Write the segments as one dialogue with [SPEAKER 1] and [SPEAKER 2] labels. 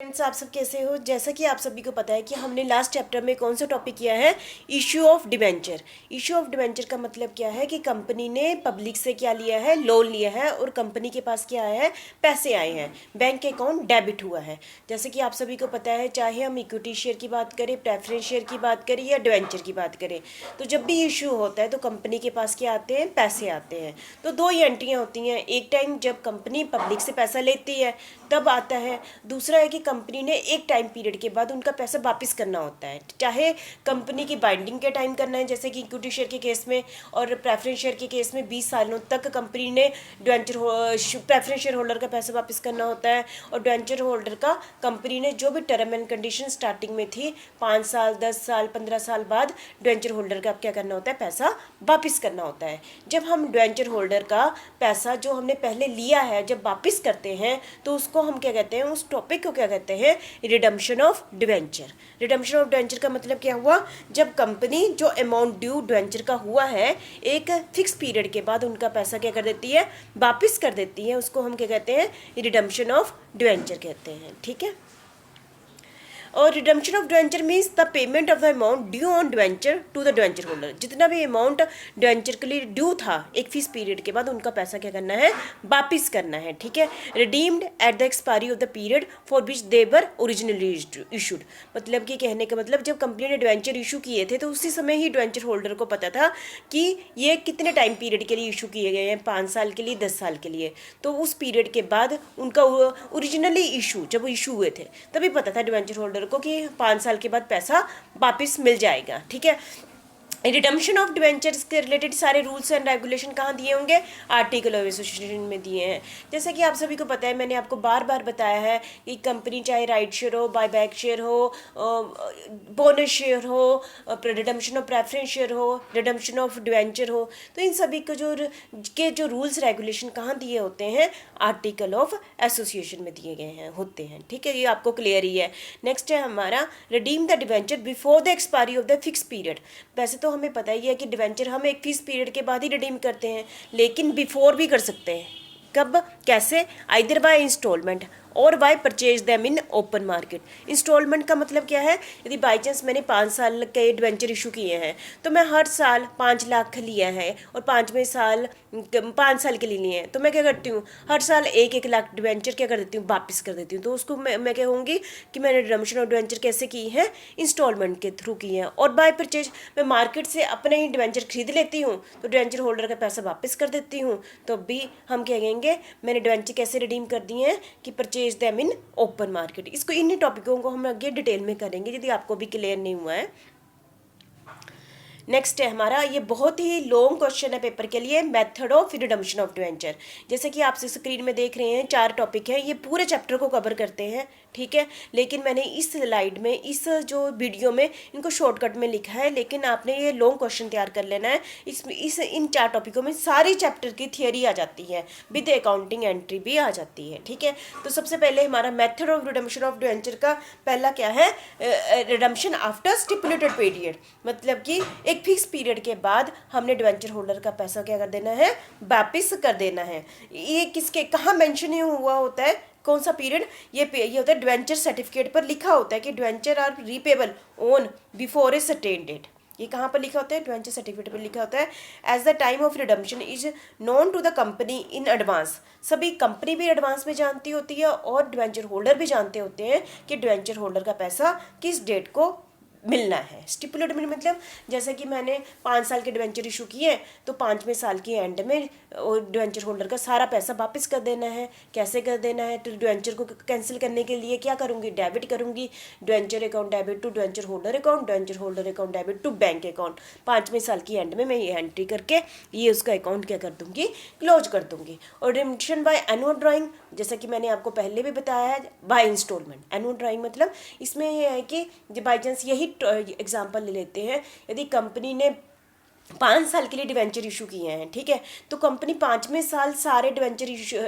[SPEAKER 1] Friends, आप सब कैसे हो। जैसा कि आप सभी को पता है कि हमने लास्ट चैप्टर में कौन सा टॉपिक किया है, issue of debenture. Issue of debenture का मतलब क्या है कि कंपनी ने पब्लिक से क्या लिया है, लोन लिया है और कंपनी के पास क्या आया है, पैसे आए हैं, बैंक अकाउंट डेबिट हुआ है। जैसे कि आप सभी को पता है, चाहे हम इक्विटी शेयर की बात करें, प्रेफरेंस शेयर की बात करें या डिबेंचर की बात करें, तो जब भी इशू होता है तो कंपनी के पास क्या आते हैं, पैसे आते हैं। तो दो ही एंट्रियाँ होती हैं, एक टाइम जब कंपनी पब्लिक से पैसा लेती है तब आता है, दूसरा है कि कंपनी ने एक टाइम पीरियड के बाद उनका पैसा वापस करना होता है। चाहे कंपनी की बाइंडिंग के टाइम करना है, जैसे कि इक्विटी शेयर के केस में और प्रेफरेंस शेयर के केस में 20 सालों तक कंपनी ने प्रेफरेंस शेयर होल्डर का पैसा वापस करना होता है, और डिवेंचर होल्डर का कंपनी ने जो भी टर्म एंड कंडीशन स्टार्टिंग में थी 5 साल 10 साल 15 साल बाद डिवेंचर होल्डर का क्या करना होता है, पैसा वापस करना होता है। जब हम डिवेंचर होल्डर का पैसा जो हमने पहले लिया है जब वापस करते हैं तो उसको हम क्या कहते हैं, उस टॉपिक को क्या कहते हैं, redemption of debenture. Redemption of debenture का मतलब क्या हुआ, जब कंपनी जो अमाउंट ड्यू डिवेंचर का हुआ है एक फिक्स पीरियड के बाद उनका पैसा क्या कर देती है, वापस कर देती है, उसको हम क्या कहते हैं, रिडम्पशन ऑफ डिवेंचर कहते हैं। ठीक है। और redemption of debenture means the payment of the amount due on debenture to the debenture holder. जितना भी अमाउंट डिवेंचर के लिए ड्यू था एक फिक्स पीरियड के बाद उनका पैसा क्या करना है, वापिस करना है। ठीक है। Redeemed at the expiry of the period for which they were originally issued. मतलब कि कहने का मतलब जब कंपनी ने डिवेंचर इशू किए थे तो उसी समय ही डिवेंचर होल्डर को पता था कि ये कितने टाइम पीरियड के लिए इशू किए गए हैं, 5 साल के लिए 10 साल के लिए। तो उस पीरियड के बाद उनका ओरिजिनली इशू जब इशू हुए थे तभी पता था डिवेंचर होल्डर को कि 5 साल के बाद पैसा वापस मिल जाएगा। ठीक है। रिडम्पशन ऑफ डिवेंचर्स के रिलेटेड सारे रूल्स एंड रेगुलेशन कहाँ दिए होंगे, आर्टिकल ऑफ एसोसिएशन में दिए हैं। जैसे कि आप सभी को पता है, मैंने आपको बार बार बताया है कि कंपनी चाहे राइट शेयर हो, बाय बैक शेयर हो, बोनस शेयर हो, रिडम्पशन ऑफ प्रेफरेंस शेयर हो, रिडम्पशन ऑफ डिवेंचर हो, तो इन सभी को जो रूल्स रेगुलेशन कहाँ दिए होते हैं, आर्टिकल ऑफ एसोसिएशन में दिए गए हैं होते हैं। ठीक है, ये आपको क्लियर ही है। नेक्स्ट है हमारा redeem the debenture before the expiry of the fix period. वैसे तो हमें पता ही है कि डिवेंचर हम एक फिक्स पीरियड के बाद ही रिडीम करते हैं, लेकिन बिफोर भी कर सकते हैं। कब, कैसे, आइदर बाय इंस्टॉलमेंट और by purchase them in open market. Instalment का मतलब क्या है, यदि बाई चांस मैंने 5 साल के डिवेंचर इशू किए हैं तो मैं हर साल 5 लाख लिया है और 5वें साल 5 साल के लिए लिए हैं, तो मैं क्या करती हूँ, हर साल 1-1 लाख डिवेंचर क्या कर देती हूँ, वापस कर देती हूँ। तो उसको मैं क्या कहूँगी कि मैंने रिडम्पशन ऑफ डिवेंचर कैसे की है, इंस्टॉलमेंट के थ्रू की है। और बाय परचेज, मैं मार्केट से अपने ही डिवेंचर खरीद लेती हूँ तो डिवेंचर होल्डर का पैसा वापस कर देती हूँ, तो भी हम क्या कहेंगे, मैंने डिवेंचर कैसे रिडीम कर दिए हैं कि purchase them in open market. इसको इन्हीं टॉपिकों को हम आगे डिटेल में करेंगे यदि आपको भी क्लियर नहीं हुआ है। नेक्स्ट है हमारा, ये बहुत ही लॉन्ग क्वेश्चन है पेपर के लिए, method of redemption of debenture. जैसे कि आप स्क्रीन में देख रहे हैं 4 टॉपिक हैं, ये पूरे चैप्टर को कवर करते हैं। ठीक है, लेकिन मैंने इस स्लाइड में, इस जो वीडियो में इनको शॉर्टकट में लिखा है, लेकिन आपने ये लॉन्ग क्वेश्चन तैयार कर लेना है। इन 4 टॉपिकों में सारी चैप्टर की थियोरी आ जाती है, विद अकाउंटिंग एंट्री भी आ जाती है। ठीक है, तो सबसे पहले हमारा method of redemption of debenture का पहला क्या है, रिडम्पशन आफ्टर स्टिपुलेटेड पीरियड। मतलब कि एक फिक्स पीरियड के बाद हमने डिवेंचर होल्डर का पैसा क्या कर देना है, वापिस कर देना है। ये किसके कहाँ मेंशन हुआ होता है, कौन सा पीरियड, ये होता है डिवेंचर सर्टिफिकेट पर लिखा होता है कि debenture are repayable on before a certain date. ये कहाँ पर लिखा होता है, डिवेंचर सर्टिफिकेट पर लिखा होता है। As the time of redemption is known to the company in advance. सभी कंपनी भी एडवांस में जानती होती है और डिवेंचर होल्डर भी जानते होते हैं कि डिवेंचर होल्डर का पैसा किस डेट को मिलना है। स्टिपुलेट में मतलब जैसे कि मैंने 5 साल के डिवेंचर इशू किए तो 5वें साल के एंड में डिवेंचर होल्डर का सारा पैसा वापस कर देना है। कैसे कर देना है, तो डिवेंचर को कैंसिल करने के लिए क्या करूँगी, डेबिट करूँगी, debenture account debit to debenture holder account, debenture holder account debit to bank account. 5वें साल की एंड में मैं ये एंट्री करके ये उसका अकाउंट क्या कर दूँगी, क्लोज कर दूँगी। और रिडम्पशन बाय एनुअल ड्राइंग, जैसा कि मैंने आपको पहले भी बताया है, बाय इंस्टॉलमेंट। एनुअल ड्राइंग मतलब इसमें यह है कि बाई चांस यही एग्जाम्पल ले लेते हैं, यदि कंपनी ने 5 साल के लिए डिवेंचर इशू किए हैं, ठीक है, तो कंपनी 5वें साल सारे डिवेंचर इशू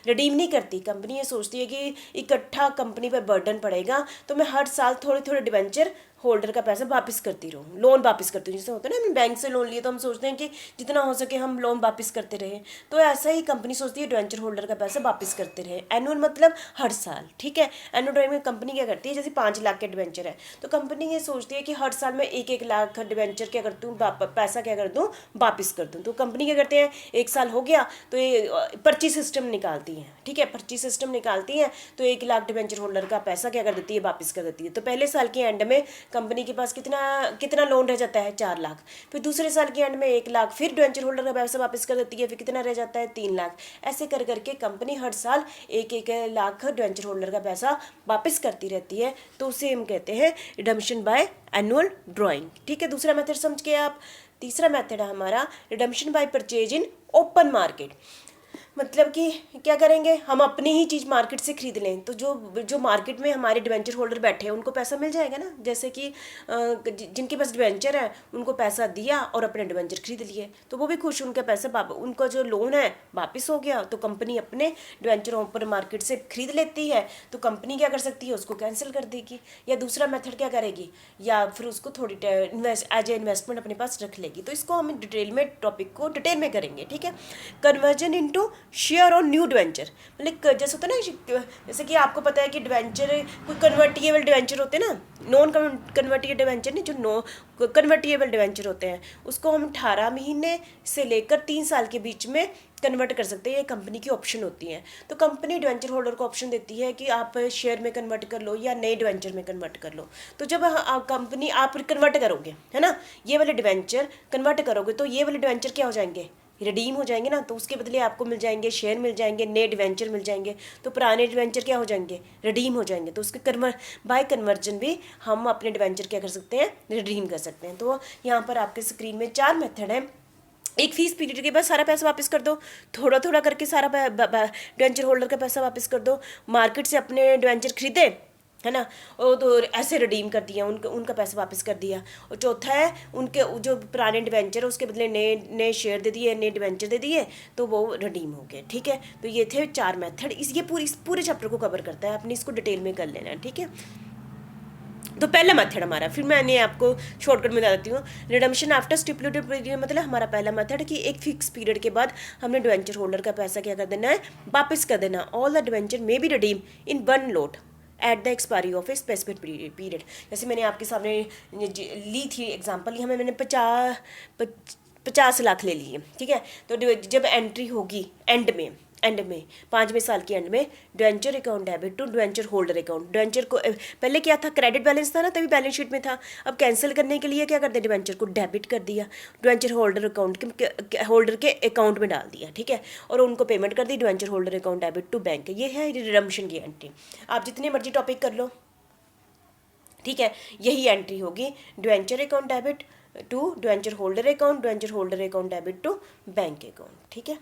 [SPEAKER 1] रिडीम नहीं करती। कंपनी ये सोचती है कि इकट्ठा कंपनी पर बर्डन पड़ेगा, तो मैं हर साल थोड़े थोड़े डिवेंचर होल्डर का पैसा वापस करती रहूँ, लोन वापस करती रहूँ। जैसे होता है ना, हमने बैंक से लोन लिया तो हम सोचते हैं कि जितना हो सके हम लोन वापस करते रहे, तो ऐसा ही कंपनी सोचती है डिवेंचर होल्डर का पैसा वापस करते रहे। एनुअल मतलब हर साल, ठीक है। एनुअल ड्राइंग में कंपनी क्या करती है, जैसे 5 लाख के डिवेंचर है तो कंपनी ये सोचती है कि हर साल मैं 1-1 लाख डिवेंचर क्या करती हूँ, पैसा क्या कर दूँ, वापस कर दूँ। तो कंपनी क्या करते हैं, 1 साल हो गया तो ये पर्ची सिस्टम निकालती है, ठीक है, पर्ची सिस्टम निकालती है। तो 1 लाख डिवेंचर होल्डर का पैसा क्या कर देती है, वापस कर देती है। तो पहले साल के एंड में कंपनी के पास कितना कितना लोन रह जाता है, 4 लाख। फिर दूसरे साल के एंड में 1 लाख, फिर डिवेंचर होल्डर का पैसा वापस कर देती है, फिर कितना रह जाता है, 3 लाख। ऐसे कर करके कंपनी हर साल 1-1 लाख डिवेंचर होल्डर का पैसा वापस करती रहती है। तो उसे हम कहते हैं रिडम्पशन बाय एनुअल ड्राइंग, ठीक है। दूसरा मेथड समझ के आप। तीसरा मेथड है हमारा redemption by purchase in open market. मतलब कि क्या करेंगे, हम अपनी ही चीज़ मार्केट से खरीद लें तो जो जो मार्केट में हमारे डिवेंचर होल्डर बैठे हैं उनको पैसा मिल जाएगा ना। जैसे कि जिनके पास डिवेंचर है उनको पैसा दिया और अपने डिवेंचर खरीद लिए तो वो भी खुश, उनका पैसा उनका जो लोन है वापस हो गया। तो कंपनी अपने डिवेंचर ओपन मार्केट से खरीद लेती है तो कंपनी क्या कर सकती है, उसको कैंसिल कर देगी। या दूसरा मेथड क्या करेगी, या फिर उसको थोड़ी एज ए इन्वेस्टमेंट अपने पास रख लेगी। तो इसको हम डिटेल में टॉपिक को डिटेल में करेंगे, ठीक है। कन्वर्जन इनटू शेयर और न्यू डिवेंचर, मतलब जैसे होता है ना, जैसे कि आपको पता है कि डिवेंचर कोई कन्वर्टिएबल डिवेंचर होते हैं ना, नॉन कन्वर्टिएबल डिवेंचर नहीं, जो नो कन्वर्टिएबल डिवेंचर होते हैं उसको हम 18 महीने से लेकर 3 साल के बीच में कन्वर्ट कर सकते हैं। ये कंपनी की ऑप्शन होती है। तो कंपनी डिवेंचर होल्डर को ऑप्शन देती है कि आप शेयर में कन्वर्ट कर लो या नए डिवेंचर में कन्वर्ट कर लो। तो जब कंपनी आप कन्वर्ट करोगे, है ना, ये वाले डिवेंचर कन्वर्ट करोगे तो ये वाले डिवेंचर क्या हो जाएंगे, रिडीम हो जाएंगे ना। तो उसके बदले आपको मिल जाएंगे शेयर, मिल जाएंगे नए डिवेंचर मिल जाएंगे। तो पुराने डिवेंचर क्या हो जाएंगे, रिडीम हो जाएंगे। तो उसके बाय कन्वर्जन भी हम अपने डिवेंचर क्या कर सकते हैं, रिडीम कर सकते हैं। तो यहाँ पर आपके स्क्रीन में 4 मेथड है। एक फीस पीरियड के बाद सारा पैसा वापस कर दो, थोड़ा थोड़ा करके सारा डिवेंचर होल्डर का पैसा वापस कर दो, मार्केट से अपने डिवेंचर खरीदे, है ना, और तो ऐसे रिडीम कर दिया, उनका पैसा वापस कर दिया। और चौथा है उनके जो पुराने डिवेंचर है उसके बदले नए नए शेयर दे दिए, नए डिवेंचर दे दिए तो वो रिडीम हो गए, ठीक है। तो ये थे 4 मेथड। ये पूरे चैप्टर को कवर करता है, अपनी इसको डिटेल में कर लेना है, ठीक है। तो पहला मेथड हमारा, फिर मैंने आपको शॉर्टकट में बता देती हूँ, रिडम्पशन आफ्टर स्टिपुलेटेड पीरियड, मतलब हमारा पहला मेथड कि एक फिक्स पीरियड के बाद हमने डिवेंचर होल्डर का पैसा क्या कर देना है, वापस कर देना। All the debenture may be redeem in 1 lot at the expiry of a specific period. जैसे मैंने आपके सामने ली थी एग्जाम्पल, यहाँ मैंने 50 लाख ले लिए, ठीक है। तो जब एंट्री होगी एंड में 5वें साल के एंड में debenture account debit to debenture holder account. Debenture को पहले क्या था, क्रेडिट बैलेंस था ना, तभी बैलेंस शीट में था। अब कैंसिल करने के लिए क्या करते हैं, डिवेंचर को डेबिट कर दिया, डिवेंचर होल्डर होल्डर के अकाउंट में डाल दिया, ठीक है, और उनको पेमेंट कर दी, debenture holder account debit to bank. ये है रिडम्पशन की एंट्री। आप जितने मर्जी टॉपिक कर लो, ठीक है, यही एंट्री होगी, debenture account debit to debenture holder account debit to bank account, ठीक है।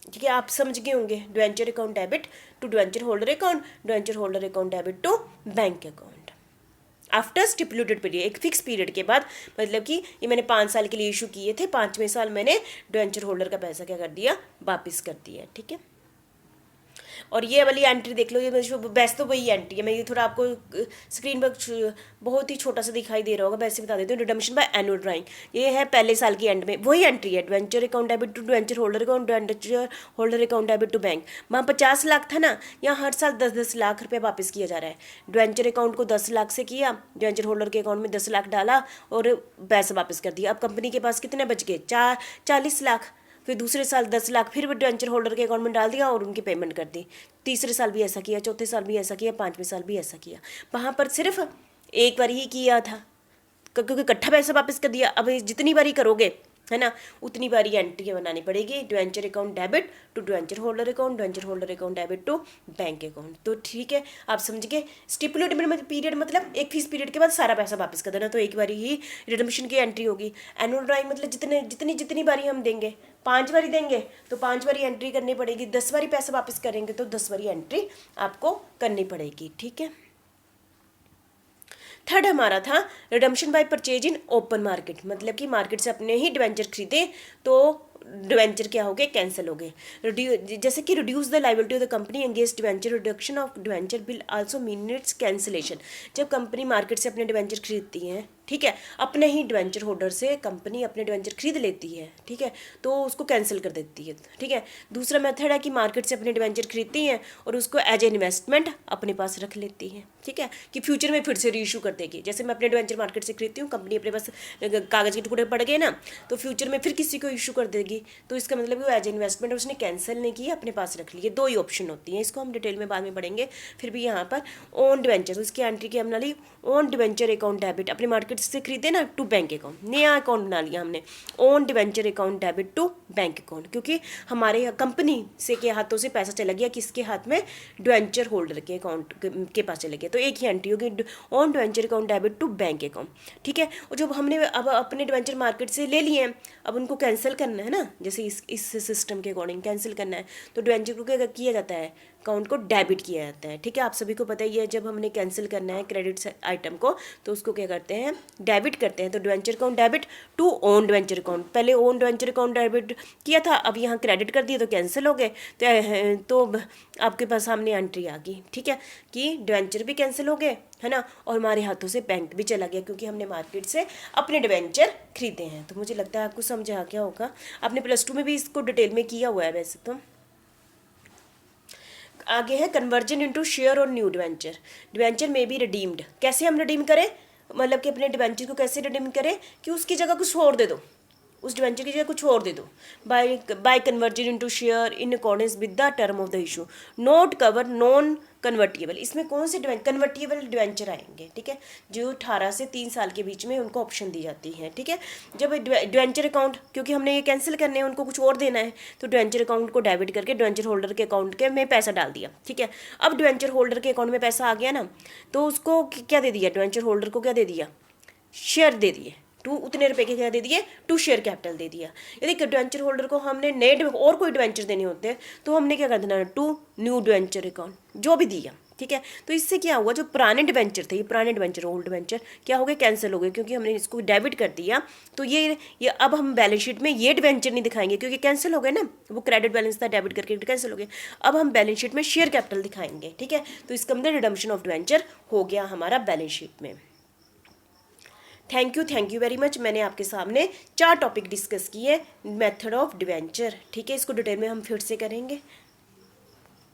[SPEAKER 1] ठीक है, आप समझ गए होंगे, debenture account debit to debenture holder account debit to bank account after stipulated period. एक फिक्स पीरियड के बाद, मतलब कि ये मैंने 5 साल के लिए इशू किए थे, 5वें साल मैंने डिवेंचर होल्डर का पैसा क्या कर दिया, वापस कर दिया, ठीक है। और ये वाली एंट्री देख लो, ये बेस्ट तो वही एंट्री है। मैं ये थोड़ा आपको स्क्रीन पर बहुत ही छोटा सा दिखाई दे रहा होगा, वैसे बता देती हूँ। रिडम्पशन बाय एनुअल ड्राइंग, ये है पहले साल की एंड में, वही एंट्री है, debenture account debit to debenture holder account debit to bank. वहाँ 50 लाख था ना, यहाँ हर साल 10-10 लाख रुपये वापस किया जा रहा है। डिवेंचर अकाउंट को 10 लाख से किया, डिवेंचर होल्डर के अकाउंट में 10 लाख डाला और पैसा वापस कर दिया। अब कंपनी के पास कितने बच गए, 40 लाख। फिर दूसरे साल 10 लाख फिर डिवेंचर होल्डर के अकाउंट में डाल दिया और उनकी पेमेंट कर दी। तीसरे साल भी ऐसा किया, चौथे साल भी ऐसा किया, 5वें साल भी ऐसा किया। वहाँ पर सिर्फ एक बार ही किया था क्योंकि इकट्ठा पैसा वापस कर दिया। अब जितनी बारी करोगे, है ना, उतनी बारी एंट्री बनानी पड़ेगी, debenture account debit to debenture holder account debit to bank account. तो ठीक है, आप समझ गए। स्टिपुलेटेड पीरियड मतलब एक फीस पीरियड के बाद सारा पैसा वापस कर देना, तो एक बारी ही रिडम्पशन की एंट्री होगी। एनुअल ड्राइंग मतलब जितनी बारी हम देंगे, 5 बारी देंगे तो 5 बारी एंट्री करनी पड़ेगी, 10 बारी पैसा वापस करेंगे तो 10 बारी एंट्री आपको करनी पड़ेगी, ठीक है। थर्ड हमारा था redemption by purchase in open market, मतलब कि मार्केट से अपने ही डिवेंचर खरीदे तो डिवेंचर क्या हो गए, कैंसिल हो गए। जैसे कि reduce the liability of the company against debenture, reduction of debenture will also mean it's cancellation. जब कंपनी मार्केट से अपने डिवेंचर खरीदती है, ठीक है, अपने ही डिवेंचर होल्डर से कंपनी अपने डिवेंचर खरीद लेती है, ठीक है, तो उसको कैंसिल कर देती है, ठीक है। दूसरा मेथड है कि मार्केट से अपने डिवेंचर खरीदती हैं और उसको एज ए इन्वेस्टमेंट अपने पास रख लेती है, ठीक है, कि फ्यूचर में फिर से रीइशू कर देगी। जैसे मैं अपने डिवेंचर मार्केट से खरीदती हूँ, कंपनी अपने पास कागज़ के टुकड़े पड़ गए ना, तो फ्यूचर में फिर किसी को इशू कर देगी, तो इसका मतलब वो एज ए इन्वेस्टमेंट उसने कैंसिल नहीं किया, अपने पास रख लिए। दो ही ऑप्शन होती हैं, इसको हम डिटेल में बाद में पढ़ेंगे। फिर भी यहाँ पर ओन डिवेंचर, उसकी एंट्री की हमने ली ओन डिवेंचर अकाउंट डेबिट, अपने मार्केट से खरीदे ना, टू बैंक अकाउंट, नया अकाउंट बना लिया हमने, own debenture account debit to bank account, क्योंकि हमारे कंपनी से के हाथों से पैसा चला गया, किसके हाथ में, डिवेंचर होल्डर के अकाउंट के पास चला गया, तो एक ही एंट्री होगी on debenture account debit to bank account, ठीक है। और जब हमने अब अपने डिवेंचर मार्केट से ले लिए हैं, अब उनको कैंसिल करना है ना, जैसे इस सिस्टम के अकॉर्डिंग कैंसिल करना है, तो डिवेंचर को क्या किया जाता है, अकाउंट को डेबिट किया जाता है, ठीक है। आप सभी को पता ही है, जब हमने कैंसिल करना है क्रेडिट आइटम को, तो उसको क्या करते हैं, डेबिट करते हैं। तो debenture account debit to own debenture account, पहले ओन डिवेंचर अकाउंट डेबिट किया था, अब यहाँ क्रेडिट कर दिया तो कैंसिल हो गए, तो आपके पास सामने एंट्री आ गई, ठीक है, कि डिवेंचर भी कैंसिल हो गए, है ना, और हमारे हाथों से बैंक भी चला गया, क्योंकि हमने मार्केट से अपने डिवेंचर खरीदे हैं। तो मुझे लगता है आपको समझ आ गया होगा, आपने +2 में भी इसको डिटेल में किया हुआ है वैसे तो। आगे है कन्वर्जन इनटू शेयर और न्यू डिवेंचर, डिवेंचर में बी रिडीम्ड, कैसे हम रिडीम करें, मतलब कि अपने डिवेंचर को कैसे रिडीम करें, कि उसकी जगह कुछ और दे दो, उस डिवेंचर की जगह कुछ और दे दो, by conversion into share in accordance with the term of the issue, not cover non convertible. इसमें कौन से कन्वर्टिएबल डिवेंचर आएंगे, ठीक है, जो 18 से 3 साल के बीच में उनको ऑप्शन दी जाती है, ठीक है। जब डिवेंचर अकाउंट, क्योंकि हमने ये कैंसिल करने हैं, उनको कुछ और देना है, तो डिवेंचर अकाउंट को डेबिट करके डिवेंचर होल्डर के अकाउंट के में पैसा डाल दिया, ठीक है। अब डिवेंचर होल्डर के अकाउंट में पैसा आ गया ना, तो उसको क्या दे दिया, डिवेंचर होल्डर को क्या दे दिया, शेयर दे दिए, टू उतने रुपए के क्या दे दिए, टू शेयर कैपिटल दे दिया। यदि डिवेंचर होल्डर को हमने नए और कोई डिवेंचर देने होते हैं, तो हमने क्या कर देना, टू न्यू डिवेंचर अकाउंट, जो भी दिया, ठीक है। तो इससे क्या हुआ, जो पुराने डिवेंचर थे, ये पुराने डिवेंचर ओल्ड डिवेंचर क्या हो गए, कैंसिल हो गए, क्योंकि हमने इसको डेबिट कर दिया। तो ये अब हम बैलेंस शीट में ये डिवेंचर नहीं दिखाएंगे, क्योंकि कैंसिल हो गए ना, वो क्रेडिट बैलेंस था, डेबिट करके कैंसिल हो गए। अब हम बैलेंस शीट में शेयर कैपिटल दिखाएंगे, ठीक है। तो इसका मतलब रिडम्पशन ऑफ डिवेंचर हो गया हमारा बैलेंस शीट में। Thank you very much. मैंने आपके सामने 4 टॉपिक डिस्कस किए मेथड ऑफ डिवेंचर, ठीक है। इसको डिटेल में हम फिर से करेंगे।